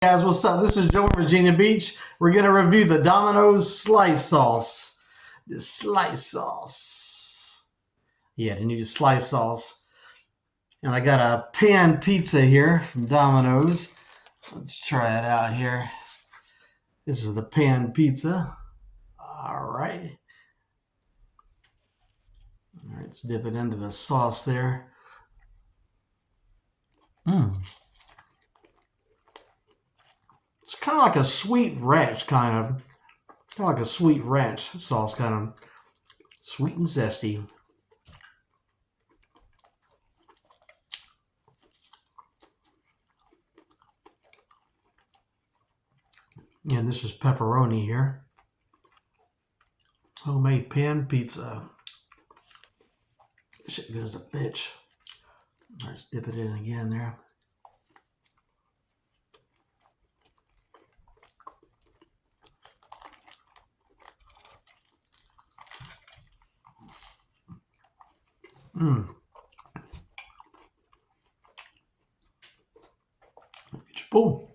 Guys, what's up? This is Joe in Virginia Beach. We're going to review the Domino's slice sauce. The slice sauce. Yeah, the new slice sauce. And I got a pan pizza here from Domino's. Let's try it out here. This is the pan pizza. All right. All right, let's dip it into the sauce there. It's kind of like a sweet ranch, kind of like a sweet ranch sauce, kind of sweet and zesty. And this is pepperoni here. Homemade pan pizza. Shit good as a bitch. Let's dip it in again there. Boom.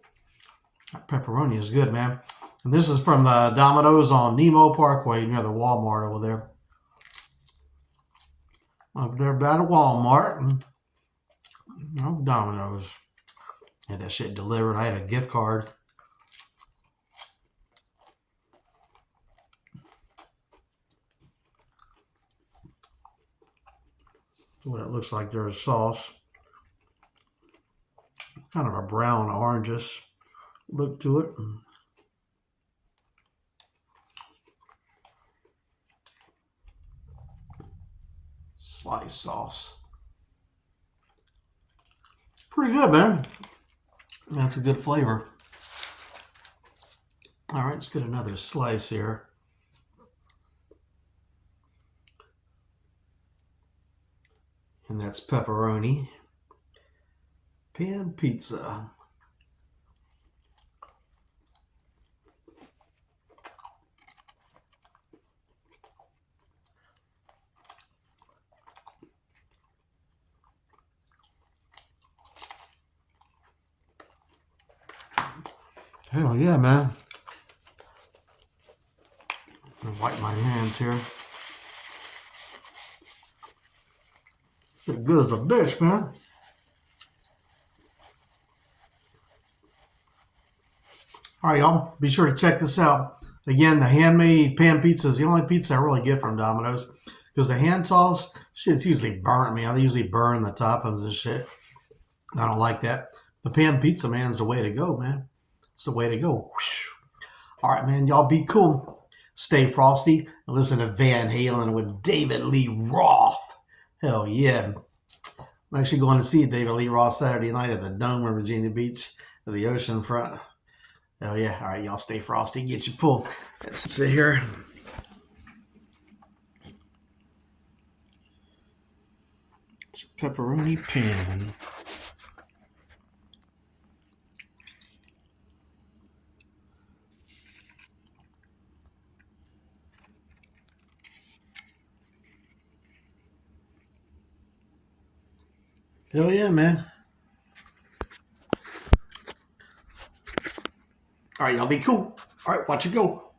That pepperoni is good, man. And this is from the Domino's on Nimmo Parkway near the Walmart over there. Up there by the Walmart. Domino's. Had that shit delivered. I had a gift card. That's what it looks like. There's sauce. Kind of a brown orangish look to it. Slice sauce. Pretty good, man. That's a good flavor. All right, let's get another slice here. And that's pepperoni. Pan pizza. Hell yeah, man. I'm gonna wipe my hands here. It's good as a bitch, man. All right, y'all. Be sure to check this out. Again, the handmade pan pizza is the only pizza I really get from Domino's because the hand sauce, shit's usually burnt me. I usually burn the toppings and shit. I don't like that. The pan pizza, man, is the way to go, man. It's the way to go. All right, man. Y'all be cool. Stay frosty and listen to Van Halen with David Lee Roth. Hell yeah. I'm actually going to see David Lee Roth Saturday night at the Dome in Virginia Beach at the ocean front. Hell yeah. All right, y'all stay frosty. Get your pull. Let's sit here. It's a pepperoni pan. Hell yeah, man. All right, y'all be cool. All right, watch it go.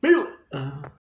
Feel it.